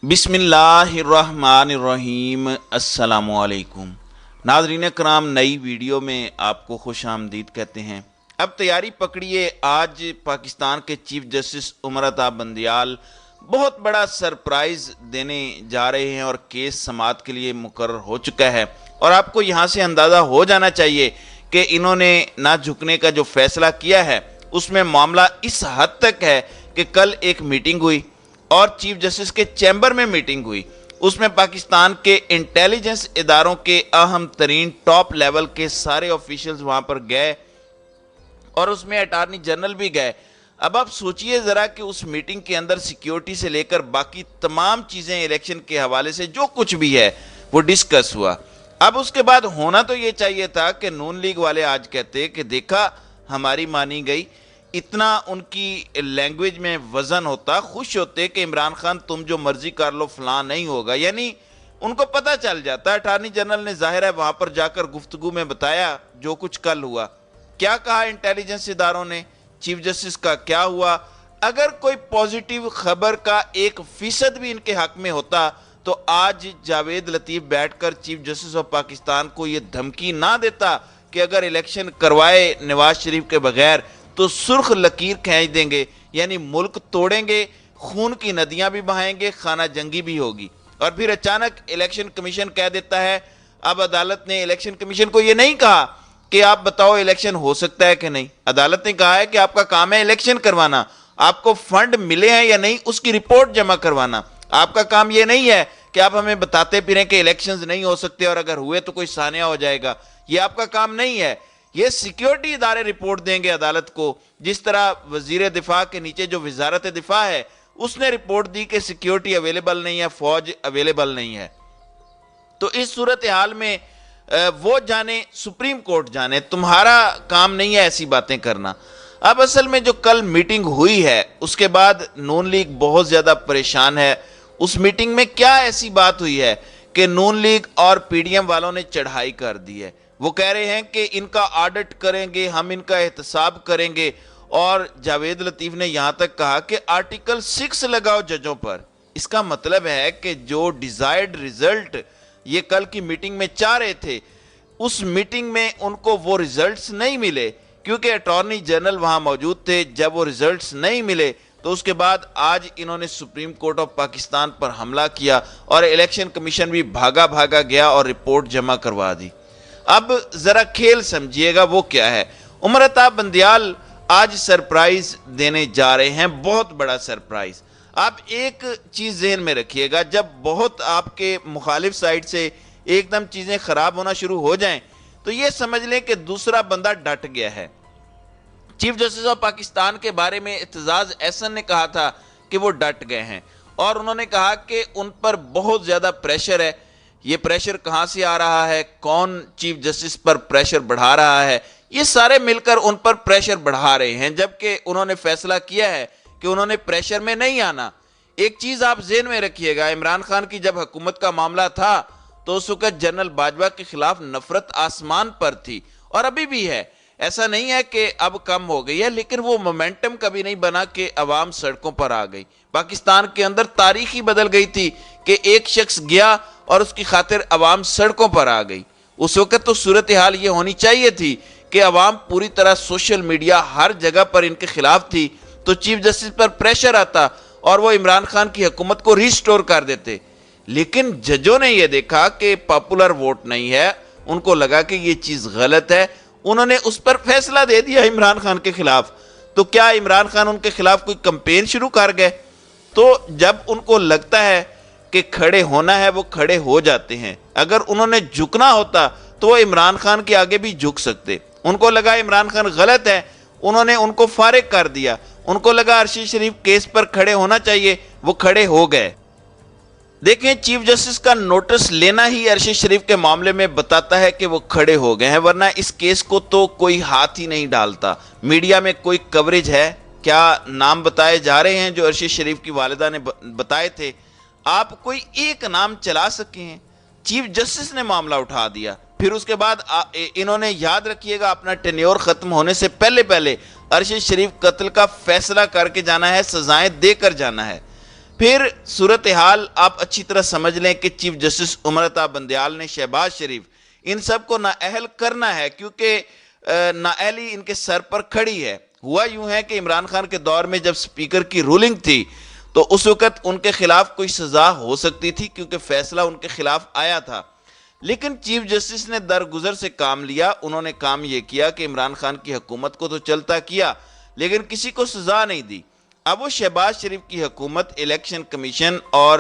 बिस्मिल्लाहिर्रहमानिर्रहीम। अस्सलामुअलैकुम। नाज़रीन कराम, नई वीडियो में आपको खुश आमदीद कहते हैं। अब तैयारी पकड़िए, आज पाकिस्तान के चीफ जस्टिस उमर अता बंदियाल बहुत बड़ा सरप्राइज़ देने जा रहे हैं और केस समाअत के लिए मुकर्रर हो चुका है। और आपको यहाँ से अंदाज़ा हो जाना चाहिए कि इन्होंने ना झुकने का जो फैसला किया है उसमें मामला इस हद तक है कि कल एक मीटिंग हुई और चीफ जस्टिस के चैम्बर में मीटिंग हुई। उसमें पाकिस्तान के इंटेलिजेंस इदारों के अहम तरीन टॉप लेवल के सारे ऑफिशियल्स वहां पर गए और उसमें अटॉर्नी जनरल भी गए। अब आप सोचिए ज़रा कि उस मीटिंग के अंदर सिक्योरिटी से लेकर बाकी तमाम चीज़ें इलेक्शन के हवाले से जो कुछ भी है वो डिस्कस हुआ। अब उसके बाद होना तो ये चाहिए था कि नून लीग वाले आज कहते कि देखा हमारी मानी गई, इतना उनकी लैंग्वेज में वजन होता, खुश होते कि इमरान खान तुम जो मर्जी कर लो फलां नहीं होगा। यानी उनको पता चल जाता। अटॉर्नी जनरल ने जाहिर है वहां पर जाकर गुफ्तगू में बताया जो कुछ कल हुआ। क्या कहा इंटेलिजेंस इदारों ने, चीफ जस्टिस का क्या हुआ। अगर कोई पॉजिटिव खबर का 1% भी इनके हक में होता तो आज जावेद लतीफ बैठकर चीफ जस्टिस ऑफ पाकिस्तान को यह धमकी ना देता कि अगर इलेक्शन करवाए नवाज शरीफ के बगैर तो सुर्ख लकीर खींच देंगे, यानी मुल्क तोड़ेंगे, खून की नदियां भी बहाएंगे, खाना जंगी भी होगी। और फिर अचानक इलेक्शन कमीशन कह देता है। अब अदालत ने इलेक्शन कमीशन को यह नहीं कहा कि आप बताओ इलेक्शन हो सकता है कि नहीं। अदालत ने कहा है कि आपका काम है इलेक्शन करवाना, आपको फंड मिले हैं या नहीं उसकी रिपोर्ट जमा करवाना। आपका काम यह नहीं है कि आप हमें बताते फिरें कि इलेक्शंस नहीं हो सकते और अगर हुए तो कोई सानिया हो जाएगा। यह आपका काम नहीं है। ये सिक्योरिटी इदारे रिपोर्ट देंगे अदालत को, जिस तरह वजीर दिफा के नीचे जो वजारत दिफा है उसने रिपोर्ट दी कि सिक्योरिटी अवेलेबल नहीं है, फौज अवेलेबल नहीं है। तो इस सूरत हाल में वो जाने, सुप्रीम कोर्ट जाने, तुम्हारा काम नहीं है ऐसी बातें करना। अब असल में जो कल मीटिंग हुई है उसके बाद नून लीग बहुत ज्यादा परेशान है। उस मीटिंग में क्या ऐसी बात हुई है कि नून लीग और पीडीएम वालों ने चढ़ाई कर दी है। वो कह रहे हैं कि इनका ऑडिट करेंगे, हम इनका एहतसाब करेंगे। और जावेद लतीफ ने यहां तक कहा कि आर्टिकल 6 लगाओ जजों पर। इसका मतलब है कि जो डिजायर्ड रिजल्ट ये कल की मीटिंग में चाह रहे थे उस मीटिंग में उनको वो रिजल्ट्स नहीं मिले, क्योंकि अटॉर्नी जनरल वहां मौजूद थे। जब वो रिजल्ट्स नहीं मिले तो उसके बाद आज इन्होंने सुप्रीम कोर्ट ऑफ पाकिस्तान पर हमला किया और इलेक्शन कमीशन भी भागा भागा गया और रिपोर्ट जमा करवा दी। अब जरा खेल समझिएगा वो क्या है। उमर अता बंदियाल आज सरप्राइज देने जा रहे हैं, बहुत बड़ा सरप्राइज। आप एक चीज ज़हन में रखिएगा, जब बहुत आपके मुखालिफ साइड से एकदम चीजें खराब होना शुरू हो जाएं तो ये समझ लें कि दूसरा बंदा डट गया है। चीफ जस्टिस ऑफ पाकिस्तान के बारे में एतजाज एहसन ने कहा था कि वो डट गए हैं और उन्होंने कहा कि उन पर बहुत ज्यादा प्रेशर है। ये प्रेशर कहां से आ रहा है, कौन चीफ जस्टिस पर प्रेशर बढ़ा रहा है, ये सारे मिलकर उन पर प्रेशर बढ़ा रहे हैं, जबकि उन्होंने फैसला किया है कि उन्होंने प्रेशर में नहीं आना। एक चीज आप ज़हन में रखिएगा, इमरान खान की जब हुकूमत का मामला था तो उस वक्त जनरल बाजवा के खिलाफ नफरत आसमान पर थी और अभी भी है। ऐसा नहीं है कि अब कम हो गई है, लेकिन वो मोमेंटम कभी नहीं बना कि अवाम सड़कों पर आ गई। पाकिस्तान के अंदर तारीख ही बदल गई थी कि एक शख्स गया और उसकी खातिर अवाम सड़कों पर आ गई। उस वक्त तो सूरत हाल ये होनी चाहिए थी कि अवाम पूरी तरह, सोशल मीडिया हर जगह पर इनके खिलाफ थी, तो चीफ जस्टिस पर प्रेशर आता और वो इमरान खान की हुकूमत को रिस्टोर कर देते। लेकिन जजों ने यह देखा कि पॉपुलर वोट नहीं है, उनको लगा कि ये चीज गलत है, उन्होंने उस पर फैसला दे दिया इमरान खान के खिलाफ। तो क्या इमरान खान उनके खिलाफ कोई कैंपेन शुरू कर गए? तो जब उनको लगता है कि खड़े होना है वो खड़े हो जाते हैं। अगर उन्होंने झुकना होता तो वो इमरान खान के आगे भी झुक सकते। उनको लगा इमरान खान गलत है, उन्होंने उनको फारिग कर दिया। उनको लगा अरशद शरीफ केस पर खड़े होना चाहिए, वो खड़े हो गए। देखें, चीफ जस्टिस का नोटिस लेना ही अरशद शरीफ के मामले में बताता है कि वो खड़े हो गए हैं, वरना इस केस को तो कोई हाथ ही नहीं डालता। मीडिया में कोई कवरेज है क्या? नाम बताए जा रहे हैं जो अरशद शरीफ की वालिदा ने बताए थे। आप कोई एक नाम चला सके हैं? चीफ जस्टिस ने मामला उठा दिया। फिर उसके बाद इन्होंने, याद रखिएगा, अपना टेन्योर खत्म होने से पहले अरशद शरीफ कत्ल का फैसला करके जाना है, सजाएं देकर जाना है। پھر صورتحال آپ اچھی طرح سمجھ لیں کہ چیف جسٹس عمر عطا بندیال نے شہباز شریف ان سب کو نااہل کرنا ہے، کیونکہ نااہلی ان کے سر پر کھڑی ہے۔ ہوا یوں ہے کہ عمران خان کے دور میں جب سپیکر کی رولنگ تھی تو اس وقت ان کے خلاف کوئی سزا ہو سکتی تھی، کیونکہ فیصلہ ان کے خلاف آیا تھا، لیکن چیف جسٹس نے درگزر سے کام لیا۔ انہوں نے کام یہ کیا کہ عمران خان کی حکومت کو تو چلتا کیا لیکن کسی کو سزا نہیں دی۔ اب وہ شہباز شریف کی حکومت، الیکشن کمیشن اور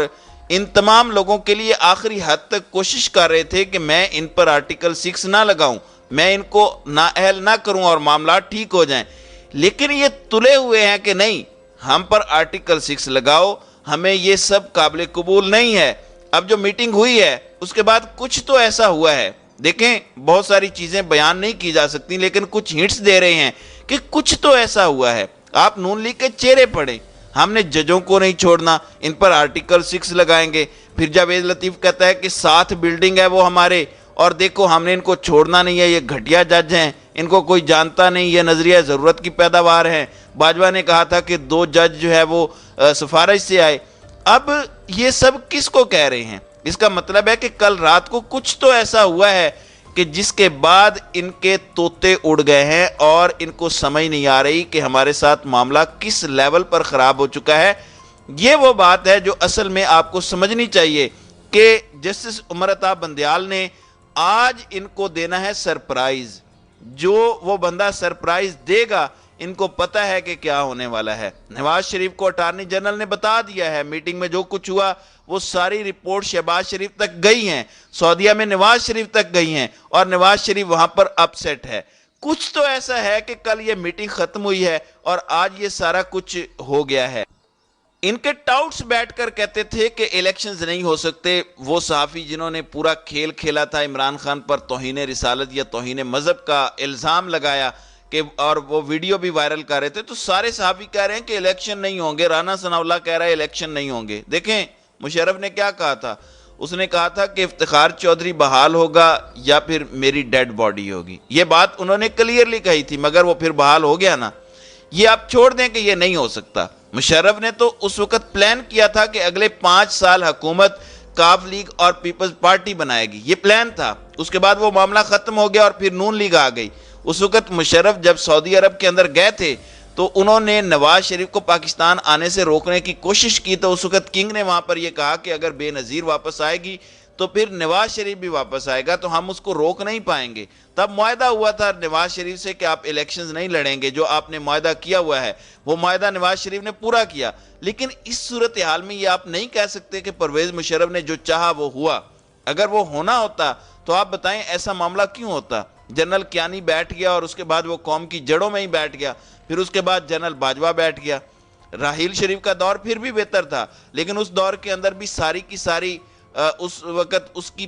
ان تمام لوگوں کے لیے آخری حد تک کوشش کر رہے تھے کہ میں ان پر آرٹیکل 6 نہ لگاؤں، میں ان کو نااہل نہ کروں اور معاملات ٹھیک ہو جائیں، لیکن یہ تلے ہوئے ہیں کہ نہیں، ہم پر آرٹیکل 6 لگاؤ، ہمیں یہ سب قابل قبول نہیں ہے۔ اب جو میٹنگ ہوئی ہے اس کے بعد کچھ تو ایسا ہوا ہے، دیکھیں بہت ساری چیزیں بیان نہیں کی جا سکتی لیکن کچھ ہنٹس دے رہے ہیں کہ کچھ تو ایسا ہوا ہے۔ آپ نون لیگ کے چہرے پڑھیں، ہم نے ججوں کو نہیں چھوڑنا، ان پر آرٹیکل 6 لگائیں گے۔ پھر جاوید لطیف کہتا ہے کہ 7 بلڈنگ ہے وہ ہمارے، اور دیکھو ہم نے ان کو چھوڑنا نہیں ہے، یہ گھٹیا جج ہیں، ان کو کوئی جانتا نہیں، یہ نظریہ ضرورت کی پیداوار ہے۔ باجوہ نے کہا تھا کہ 2 جج جو ہے وہ سفارش سے آئے۔ اب یہ سب کس کو کہہ رہے ہیں؟ اس کا مطلب ہے کہ کل رات کو کچھ تو ایسا ہوا ہے کہ جس کے بعد ان کے طوطے اڑ گئے ہیں اور ان کو سمجھ نہیں آ رہی کہ ہمارے ساتھ معاملہ کس لیول پر خراب ہو چکا ہے۔ یہ وہ بات ہے جو اصل میں آپ کو سمجھنی چاہیے کہ جسٹس عمر عطا بندیال نے آج ان کو دینا ہے سرپرائز۔ جو وہ بندہ سرپرائز دے گا ان کو پتہ ہے کہ کیا ہونے والا ہے۔ نواز شریف کو اٹارنی جنرل نے بتا دیا ہے، میٹنگ میں جو کچھ ہوا وہ ساری رپورٹ شہباز شریف تک گئی ہیں، سعودیہ میں نواز شریف تک گئی ہیں، اور نواز شریف وہاں پر اپسیٹ ہے۔ کچھ تو ایسا ہے کہ کل یہ میٹنگ ختم ہوئی ہے اور آج یہ سارا کچھ ہو گیا ہے۔ ان کے ٹاؤٹس بیٹھ کر کہتے تھے کہ الیکشنز نہیں ہو سکتے۔ وہ صحافی جنہوں نے پورا کھیل کھیلا تھا، عمران خان پر توہین رسالت یا توہین مذہب کا الزام لگایا کہ اور وہ ویڈیو بھی وائرل کر رہے تھے، تو سارے صحافی کہہ رہے ہیں کہ الیکشن نہیں ہوں گے۔ رانا ثناء اللہ کہہ رہا ہے الیکشن نہیں ہوں گے۔ دیکھیں مشرف نے کیا کہا تھا، اس نے کہا تھا کہ افتخار چودھری بحال ہوگا یا پھر میری ڈیڈ باڈی ہوگی۔ یہ بات انہوں نے کلیئرلی کہی تھی، مگر وہ پھر بحال ہو گیا نا۔ یہ آپ چھوڑ دیں کہ یہ نہیں ہو سکتا۔ مشرف نے تو اس وقت پلان کیا تھا کہ اگلے 5 سال حکومت کاف لیگ اور پیپلز پارٹی بنائے گی، یہ پلان تھا۔ اس کے بعد وہ معاملہ ختم ہو گیا اور پھر نون لیگ آ گئی۔ اس وقت مشرف جب سعودی عرب کے اندر گئے تھے تو انہوں نے نواز شریف کو پاکستان آنے سے روکنے کی کوشش کی، تو اس وقت کنگ نے وہاں پر یہ کہا کہ اگر بے نظیر واپس آئے گی تو پھر نواز شریف بھی واپس آئے گا، تو ہم اس کو روک نہیں پائیں گے۔ تب معاہدہ ہوا تھا نواز شریف سے کہ آپ الیکشنز نہیں لڑیں گے، جو آپ نے معاہدہ کیا ہوا ہے وہ معاہدہ نواز شریف نے پورا کیا۔ لیکن اس صورتحال میں یہ آپ نہیں کہہ سکتے کہ پرویز مشرف نے جو چاہا وہ ہوا۔ اگر وہ ہونا ہوتا تو آپ بتائیں ایسا معاملہ کیوں ہوتا؟ جنرل کیانی بیٹھ گیا اور اس کے بعد وہ قوم کی جڑوں میں ہی بیٹھ گیا، پھر اس کے بعد جنرل باجوہ بیٹھ گیا۔ راحیل شریف کا دور پھر بھی بہتر تھا، لیکن اس دور کے اندر بھی ساری کی ساری اس وقت اس کی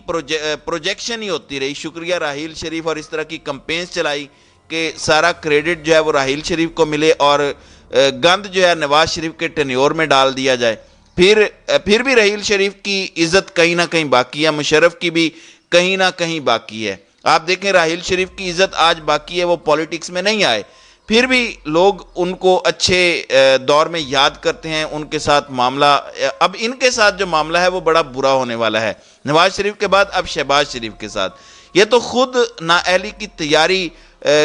پروجیکشن ہی ہوتی رہی۔ شکریہ راحیل شریف، اور اس طرح کی کمپینز چلائی کہ سارا کریڈٹ جو ہے وہ راحیل شریف کو ملے اور گند جو ہے نواز شریف کے ٹینیور میں ڈال دیا جائے۔ پھر بھی راحیل شریف کی عزت کہیں نہ کہیں باقی ہے، مشرف کی بھی کہیں نہ کہیں باقی ہے۔ آپ دیکھیں راحیل شریف کی عزت آج باقی ہے، وہ پولیٹکس میں نہیں آئے، پھر بھی لوگ ان کو اچھے دور میں یاد کرتے ہیں۔ ان کے ساتھ معاملہ، اب ان کے ساتھ جو معاملہ ہے وہ بڑا برا ہونے والا ہے۔ نواز شریف کے بعد اب شہباز شریف کے ساتھ یہ تو خود نااہلی کی تیاری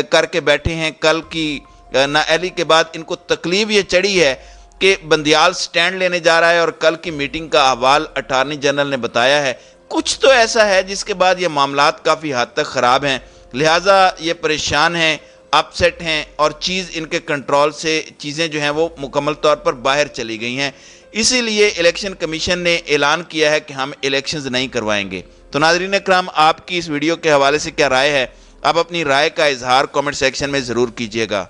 کر کے بیٹھے ہیں۔ کل کی نااہلی کے بعد ان کو تکلیف یہ چڑھی ہے کہ بندیال سٹینڈ لینے جا رہا ہے، اور کل کی میٹنگ کا احوال اٹارنی جنرل نے بتایا ہے۔ کچھ تو ایسا ہے جس کے بعد یہ معاملات کافی حد تک خراب ہیں، لہٰذا یہ پریشان ہیں، اپ سیٹ ہیں، اور چیز ان کے کنٹرول سے چیزیں جو ہیں وہ مکمل طور پر باہر چلی گئی ہیں۔ اسی لیے الیکشن کمیشن نے اعلان کیا ہے کہ ہم الیکشنز نہیں کروائیں گے۔ تو ناظرین اکرام، آپ کی اس ویڈیو کے حوالے سے کیا رائے ہے؟ آپ اپنی رائے کا اظہار کامنٹ سیکشن میں ضرور کیجیے گا۔